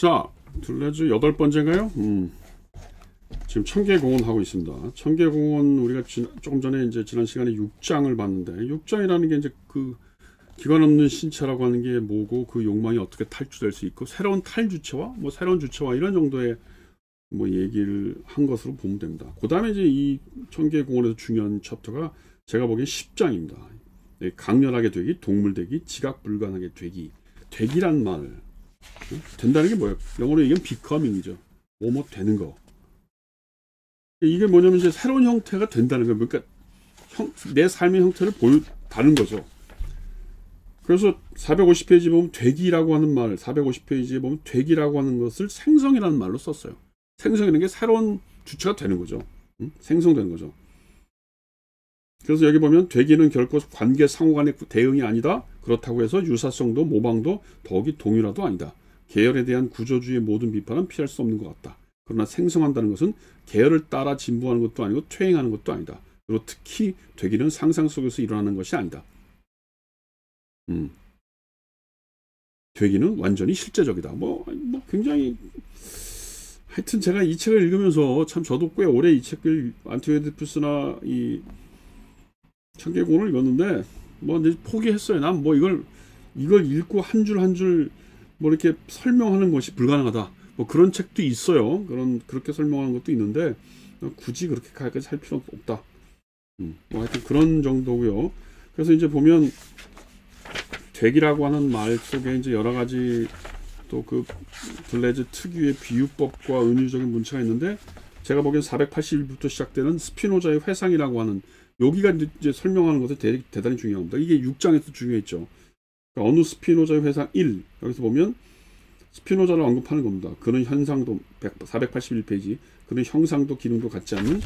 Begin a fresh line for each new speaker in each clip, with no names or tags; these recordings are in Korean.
자, 둘레즈 8번째인가요? 지금 청계공원 하고 있습니다. 청계공원 우리가 조금 전에 이제 지난 시간에 6장을 봤는데 6장이라는 게 이제 그 기관 없는 신체라고 하는 게 뭐고 그 욕망이 어떻게 탈주될 수 있고 새로운 탈주체와 뭐 새로운 주체와 이런 정도의 뭐 얘기를 한 것으로 보면 됩니다. 그 다음에 이제 이 청계공원에서 중요한 챕터가 제가 보기엔 10장입니다. 강렬하게 되기, 동물되기, 지각 불가능하게 되기. 되기란 말 된다는 게 뭐예요? 영어로 얘기하면 becoming이죠. 뭐뭐 되는 거. 이게 뭐냐면 이제 새로운 형태가 된다는 거예요. 그러니까 내 삶의 형태를 다른 거죠. 그래서 450페이지 보면 되기라고 하는 말, 450페이지에 보면 되기라고 하는 것을 생성이라는 말로 썼어요. 생성이라는 게 새로운 주체가 되는 거죠. 생성되는 거죠. 그래서 여기 보면 되기는 결코 관계 상호 간의 대응이 아니다. 그렇다고 해서 유사성도 모방도 더욱이 동일화도 아니다. 계열에 대한 구조주의의 모든 비판은 피할 수 없는 것 같다. 그러나 생성한다는 것은 계열을 따라 진보하는 것도 아니고 퇴행하는 것도 아니다. 그리고 특히 되기는 상상 속에서 일어나는 것이 아니다. 되기는 완전히 실제적이다. 뭐 굉장히 하여튼 제가 이 책을 읽으면서 참 저도 꽤 오래 이 책을 안티오이디푸스나 이 청계공원을 읽었는데 뭐 이제 포기했어요. 난 뭐 이걸 읽고 한 줄 한 줄 뭐 이렇게 설명하는 것이 불가능하다. 뭐 그런 책도 있어요. 그렇게 설명하는 것도 있는데 굳이 그렇게까지 할 필요는 없다. 뭐 하여튼 그런 정도고요. 그래서 이제 보면 되기라고 하는 말 속에 이제 여러 가지 또 그 둘레즈 특유의 비유법과 은유적인 문체가 있는데 제가 보기엔 481부터 시작되는 스피노자의 회상이라고 하는 여기가 이제 설명하는 것이 대단히 중요합니다. 이게 6장에서 중요했죠. 그러니까 어느 스피노자의 회상 1 여기서 보면 스피노자를 언급하는 겁니다. 그는 현상도 481페이지 그는 형상도 기능도 같지 않는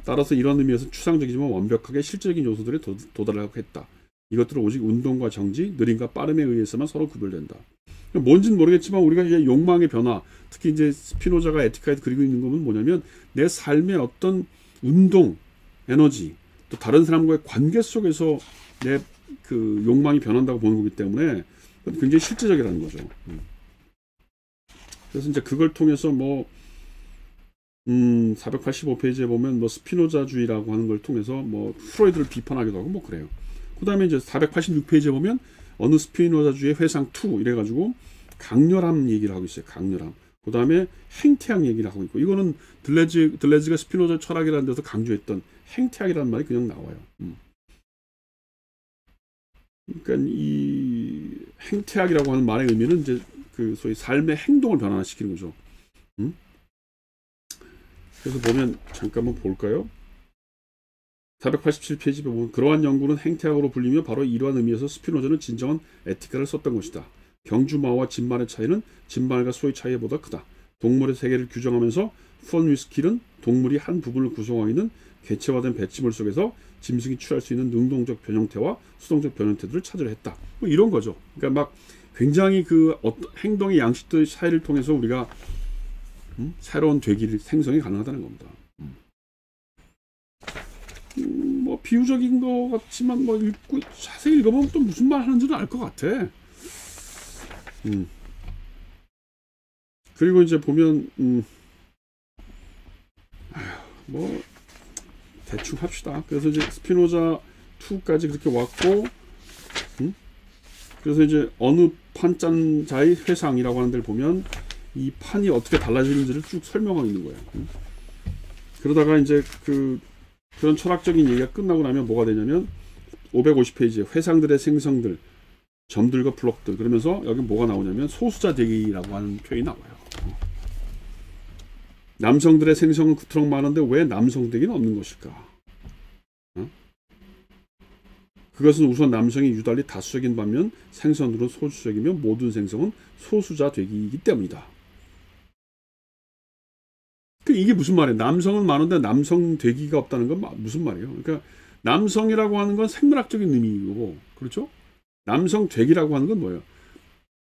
따라서 이런 의미에서 추상적이지만 완벽하게 실제적인 요소들에 도달하고 했다. 이것들은 오직 운동과 정지, 느림과 빠름에 의해서만 서로 구별된다. 뭔지는 모르겠지만 우리가 이제 욕망의 변화, 특히 이제 스피노자가 에티카에 그리고 있는 것은 뭐냐면 내 삶의 어떤 운동, 에너지, 또 다른 사람과의 관계 속에서 내 그 욕망이 변한다고 보는 거기 때문에 굉장히 실제적이라는 거죠. 그래서 이제 그걸 통해서 뭐 485페이지에 보면 뭐 스피노자주의라고 하는 걸 통해서 뭐 프로이드를 비판하기도 하고 뭐 그래요. 그 다음에 이제 486페이지에 보면 어느 스피노자주의의 회상 2 이래가지고 강렬함 얘기를 하고 있어요. 강렬함. 그 다음에 행태학 얘기를 하고 있고 이거는 들레즈가 스피노자 철학이라는 데서 강조했던 행태학이라는 말이 그냥 나와요. 그러니까 이 행태학이라고 하는 말의 의미는 이제 그 소위 삶의 행동을 변화시키는 거죠. 그래서 보면 잠깐만 볼까요? 487페이지에 보면 그러한 연구는 행태학으로 불리며 바로 이러한 의미에서 스피노자는 진정한 에티카를 썼던 것이다. 경주마와 진말의 차이는 진말과 소의 차이보다 크다. 동물의 세계를 규정하면서 펀 위스킬은 동물이 한 부분을 구성하고 있는 개체화된 배치물 속에서 짐승이 취할 수 있는 능동적 변형태와 수동적 변형태들을 찾으려 했다. 뭐 이런 거죠. 그러니까 막 굉장히 그 행동의 양식들 차이를 통해서 우리가 새로운 되기를 생성이 가능하다는 겁니다. 뭐 비유적인 것 같지만 뭐 읽고 자세히 읽어보면 또 무슨 말 하는지는 알 것 같아. 그리고 이제 보면 뭐 대충 합시다. 그래서 이제 스피노자 2까지 그렇게 왔고 그래서 이제 어느 판짠자의 회상이라고 하는 데를 보면 이 판이 어떻게 달라지는지를 쭉 설명하고 있는 거예요. 그러다가 이제 그런 철학적인 얘기가 끝나고 나면 뭐가 되냐면 550페이지에 회상들의 생성들, 점들과 블록들 그러면서 여기 뭐가 나오냐면 소수자 되기라고 하는 표현이 나와요. 남성들의 생성은 그토록 많은데 왜 남성 되기는 없는 것일까? 그것은 우선 남성이 유달리 다수적인 반면 생선으로 소수적이며 모든 생성은 소수자 되기이기 때문이다. 이게 무슨 말이에요? 남성은 많은데 남성 되기가 없다는 건 무슨 말이에요? 그러니까 남성이라고 하는 건 생물학적인 의미이고, 그렇죠? 남성 되기라고 하는 건 뭐예요?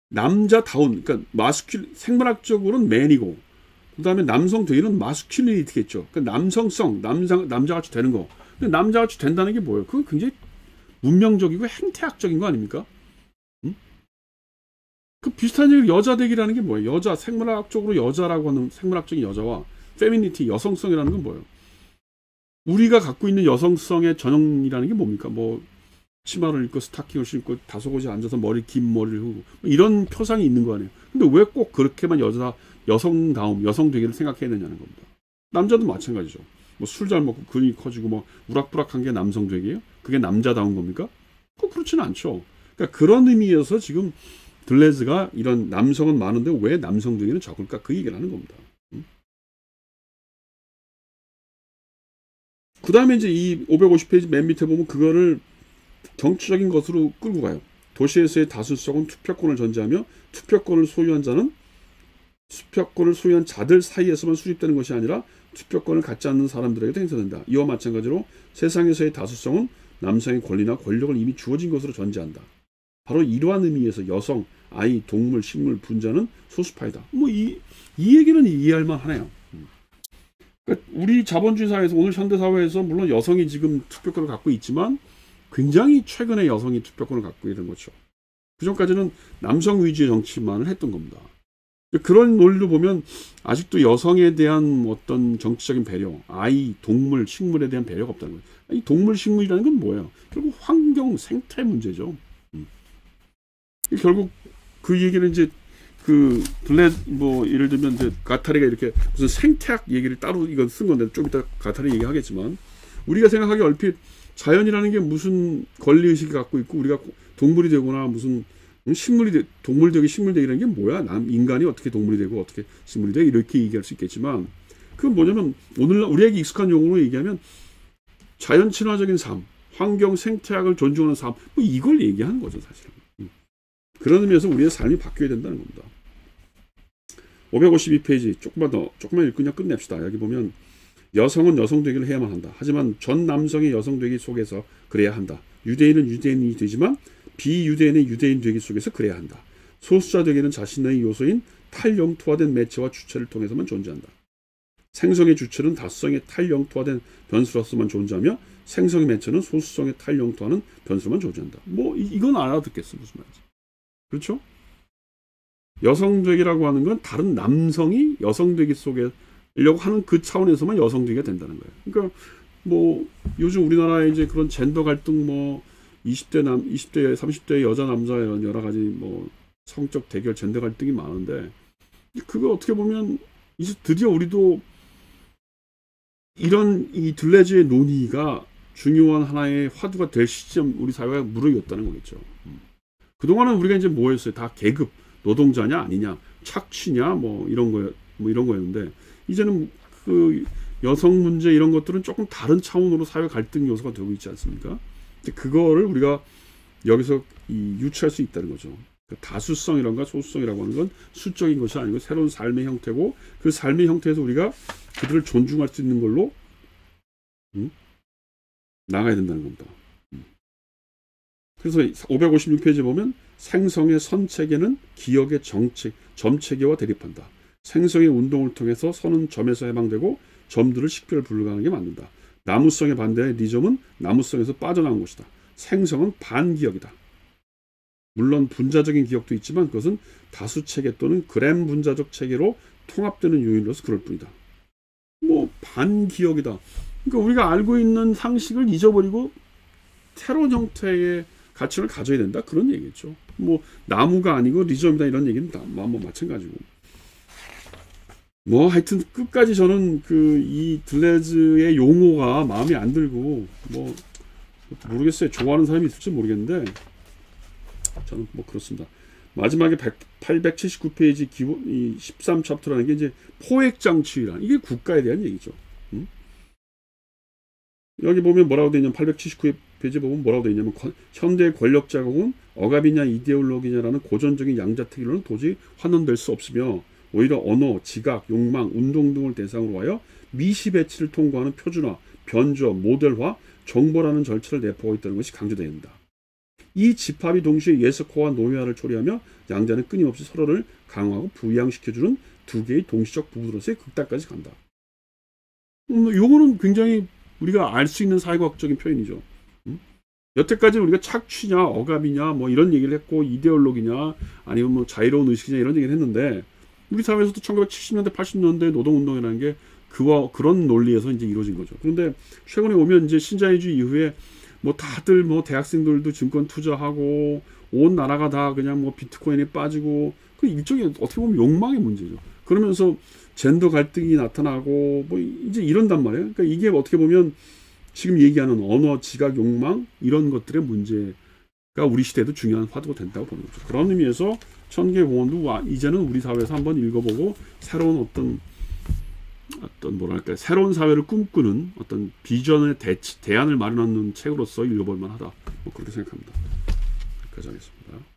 남자다운, 그러니까 생물학적으로는 맨이고, 그 다음에 남성 되기는 마스큘리니티겠죠. 그러니까 남성성, 남자같이 되는 거. 근데 남자같이 된다는 게 뭐예요? 그건 굉장히 문명적이고 행태학적인 거 아닙니까? 그 비슷한 얘기 여자되기라는 게 뭐예요? 여자, 생물학적으로 여자라고 하는 생물학적인 여자와 페미니티, 여성성이라는 건 뭐예요? 우리가 갖고 있는 여성성의 전형이라는 게 뭡니까? 뭐 치마를 입고 스타킹을 신고 다소곳이 앉아서 긴 머리를 흐고 이런 표상이 있는 거 아니에요? 근데 왜 꼭 그렇게만 여성다움, 여성 되기를 생각해야 되냐는 겁니다. 남자도 마찬가지죠. 뭐 술 잘 먹고 근육이 커지고 뭐 우락부락한 게 남성 되기예요? 그게 남자다운 겁니까? 꼭 그렇지는 않죠. 그러니까 그런 의미에서 지금 들레즈가 이런 남성은 많은데 왜 남성 되기는 적을까? 그 얘기를 하는 겁니다. 그 다음에 이제 이 550페이지 맨 밑에 보면 그거를 정치적인 것으로 끌고 가요. 도시에서의 다수성은 투표권을 전제하며 투표권을 소유한 자들 사이에서만 수립되는 것이 아니라 투표권을 갖지 않는 사람들에게도 행사된다. 이와 마찬가지로 세상에서의 다수성은 남성의 권리나 권력을 이미 주어진 것으로 전제한다. 바로 이러한 의미에서 여성, 아이, 동물, 식물, 분자는 소수파이다. 뭐 이 얘기는 이해할 만하네요. 그러니까 우리 자본주의 사회에서 오늘 현대 사회에서 물론 여성이 지금 투표권을 갖고 있지만 굉장히 최근에 여성이 투표권을 갖고 있는 거죠. 그전까지는 남성 위주의 정치만을 했던 겁니다. 그런 논리로 보면 아직도 여성에 대한 어떤 정치적인 배려, 아이, 동물, 식물에 대한 배려가 없다는 거예요. 이 동물, 식물이라는 건 뭐예요? 결국 환경, 생태 문제죠. 결국 그 얘기는 이제 뭐 예를 들면 이제 가타리가 이렇게 무슨 생태학 얘기를 따로 이건 쓴 건데 좀 이따 가타리 얘기하겠지만 우리가 생각하기 얼핏 자연이라는 게 무슨 권리의식을 갖고 있고 우리가 동물이 되거나 무슨 동물 되기 식물 되기라는 게 뭐야? 인간이 어떻게 동물이 되고 어떻게 식물이 되고 이렇게 얘기할 수 있겠지만 그건 뭐냐면 오늘날 우리에게 익숙한 용어로 얘기하면 자연 친화적인 삶, 환경 생태학을 존중하는 삶, 뭐 이걸 얘기하는 거죠 사실은. 그런 의미에서 우리의 삶이 바뀌어야 된다는 겁니다. 552페이지 조금만 읽고 그냥 끝냅시다. 여기 보면 여성은 여성 되기를 해야만 한다. 하지만 전 남성의 여성 되기 속에서 그래야 한다. 유대인은 유대인이 되지만 비유대인의 유대인 되기 속에서 그래야 한다. 소수자들에게는 자신의 요소인 탈영토화된 매체와 주체를 통해서만 존재한다. 생성의 주체는 다수성의 탈영토화된 변수로서만 존재하며 생성의 매체는 소수성의 탈영토화하는 변수로만 존재한다. 뭐 이건 알아듣겠어 무슨 말인지. 그렇죠? 여성되기라고 하는 건 다른 남성이 여성되기 속에 려고 하는 그 차원에서만 여성되기가 된다는 거예요. 그러니까 뭐 요즘 우리나라에 이제 그런 젠더 갈등 뭐 20대 30대 여자 남자 이런 여러 가지 뭐 성적 대결 젠더 갈등이 많은데 그거 어떻게 보면 이제 드디어 우리도 이런 이 들레즈의 논의가 중요한 하나의 화두가 될 시점 우리 사회가 무르익었다는 거겠죠. 그동안은 우리가 이제 뭐였어요? 다 계급 노동자냐 아니냐 착취냐 뭐 이런 거였는데 이제는 그 여성 문제 이런 것들은 조금 다른 차원으로 사회 갈등 요소가 되고 있지 않습니까? 그거를 우리가 여기서 유추할 수 있다는 거죠. 다수성이란가 소수성이라고 하는 건 수적인 것이 아니고 새로운 삶의 형태고 그 삶의 형태에서 우리가 그들을 존중할 수 있는 걸로 나가야 된다는 겁니다. 그래서 556페이지에 보면 생성의 선체계는 기억의 점체계와 대립한다. 생성의 운동을 통해서 선은 점에서 해방되고 점들을 식별 불가능하게 만든다. 나무성의 반대의 리점은 나무성에서 빠져나온 것이다. 생성은 반기억이다. 물론 분자적인 기억도 있지만 그것은 다수체계 또는 그램 분자적 체계로 통합되는 요인으로서 그럴 뿐이다. 뭐 반기억이다. 그러니까 우리가 알고 있는 상식을 잊어버리고 새로운 형태의 가치를 가져야 된다. 그런 얘기겠죠. 뭐 나무가 아니고 리점이다 이런 얘기는 다 뭐 마찬가지고. 뭐 하여튼 끝까지 저는 이 들레즈의 용어가 마음에 안 들고 뭐 모르겠어요. 좋아하는 사람이 있을지 모르겠는데 저는 뭐 그렇습니다. 마지막에 879페이지 기본 이 13챕터라는 게 이제 포획장치란 이게 국가에 대한 얘기죠. 여기 보면 뭐라고 되어 있냐면 879페이지 보면 뭐라고 되어 있냐면 현대의 권력 자국은 억압이냐 이데올로기냐라는 고전적인 양자택일로는 도저히 환원될 수 없으며 오히려 언어, 지각, 욕망, 운동 등을 대상으로 하여 미시 배치를 통과하는 표준화, 변조, 모델화, 정보라는 절차를 내포하고 있다는 것이 강조되어야 된다. 이 집합이 동시에 예습화와 노예화를 초래하며 양자는 끊임없이 서로를 강화하고 부양시켜주는 두 개의 동시적 부부로서의 극단까지 간다. 요거는 굉장히 우리가 알 수 있는 사회과학적인 표현이죠. 여태까지 우리가 착취냐 억압이냐 뭐 이런 얘기를 했고 이데올로기냐 아니면 뭐 자유로운 의식이냐 이런 얘기를 했는데 우리 사회에서도 1970년대 80년대 노동운동이라는 게 그런 논리에서 이제 이루어진 거죠. 그런데 최근에 오면 이제 신자유주의 이후에 뭐 다들 뭐 대학생들도 증권 투자하고 온 나라가 다 그냥 뭐 비트코인에 빠지고 그 일종의 어떻게 보면 욕망의 문제죠. 그러면서 젠더 갈등이 나타나고 뭐 이제 이런단 말이에요. 그러니까 이게 어떻게 보면 지금 얘기하는 언어, 지각, 욕망 이런 것들의 문제가 우리 시대에도 중요한 화두가 된다고 보는 거죠. 그런 의미에서 천계공원도 이제는 우리 사회에서 한번 읽어보고 새로운 어떤 뭐랄까 새로운 사회를 꿈꾸는 어떤 비전의 대안을 마련하는 책으로서 읽어볼 만하다. 뭐 그렇게 생각합니다. 여기까지 하겠습니다.